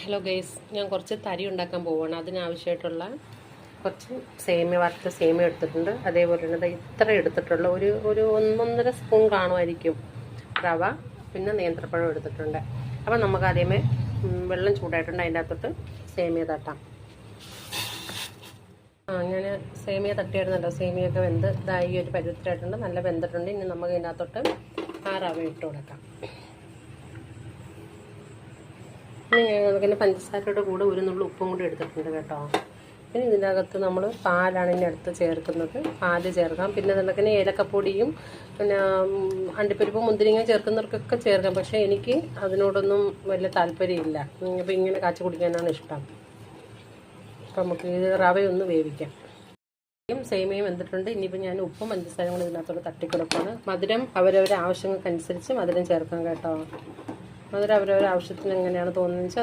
Hello guys, ഞാൻ കുറച്ച് തരി ഉണ്ടാക്കാൻ പോവുകയാണ്. അതിനാവശ്യമായിട്ടുള്ള കുറച്ച് വറുത്ത സേമിയ എടുത്തിട്ടുണ്ട്. അതേപോലെ തന്നെ ഇത്ര എടുത്തിട്ടുള്ള ഒരു 1.5 സ്പൂൺ കാണുമായിരിക്കും റവ, പിന്നെ നേന്ത്രപ്പഴം എടുത്തിട്ടുണ്ട്. അപ്പം നമുക്ക് ആദ്യമേ വെള്ളം ചൂടായിട്ടുണ്ട്, അതിൻ്റെ അകത്തോട്ട് സേമിയ തട്ടാം. ഞാൻ സേമിയ തട്ടിയായിരുന്നല്ലോ, സേമിയൊക്കെ വെന്ത് ഇതായി ഒരു പരുവത്തിലായിട്ടുണ്ട്, നല്ല വെന്തിട്ടുണ്ട്. ഇനി നമുക്ക് ഇതിനകത്തോട്ട് ആ റവ ഇട്ട് കൊടുക്കാം. പിന്നെ പഞ്ചസാരയുടെ കൂടെ ഒരു നുള്ളി ഉപ്പും കൂടി എടുത്തിട്ടുണ്ട് കേട്ടോ. പിന്നെ ഇതിനകത്ത് നമ്മൾ പാലാണ് ഇതിനടുത്ത് ചേർക്കുന്നത്, പാല് ചേർക്കാം. പിന്നെ അതിനൊക്കെ ഏലക്കപ്പൊടിയും പിന്നെ അണ്ടിപ്പരിപ്പ് മുന്തിരിങ്ങ ചേർക്കുന്നവർക്കൊക്കെ ചേർക്കാം. പക്ഷേ എനിക്ക് അതിനോടൊന്നും വലിയ താല്പര്യമില്ല. അപ്പോൾ ഇങ്ങനെ കാച്ചി കുടിക്കാനാണ് ഇഷ്ടം. അപ്പം നമുക്ക് ഇത് റവയൊന്ന് വേവിക്കാം. സേമിയയും വെന്തിട്ടുണ്ട്. ഇനിയിപ്പോൾ ഞാൻ ഉപ്പും പഞ്ചസാരയും കൂടി ഇതിനകത്തോട് തട്ടിക്കൊടുക്കുകയാണ്. മധുരം അവരവരുടെ ആവശ്യങ്ങൾക്കനുസരിച്ച് മധുരം ചേർക്കാം കേട്ടോ. മധുരം അവരവരുടെ ആവശ്യത്തിന് എങ്ങനെയാണ് തോന്നുന്നത് വെച്ചാൽ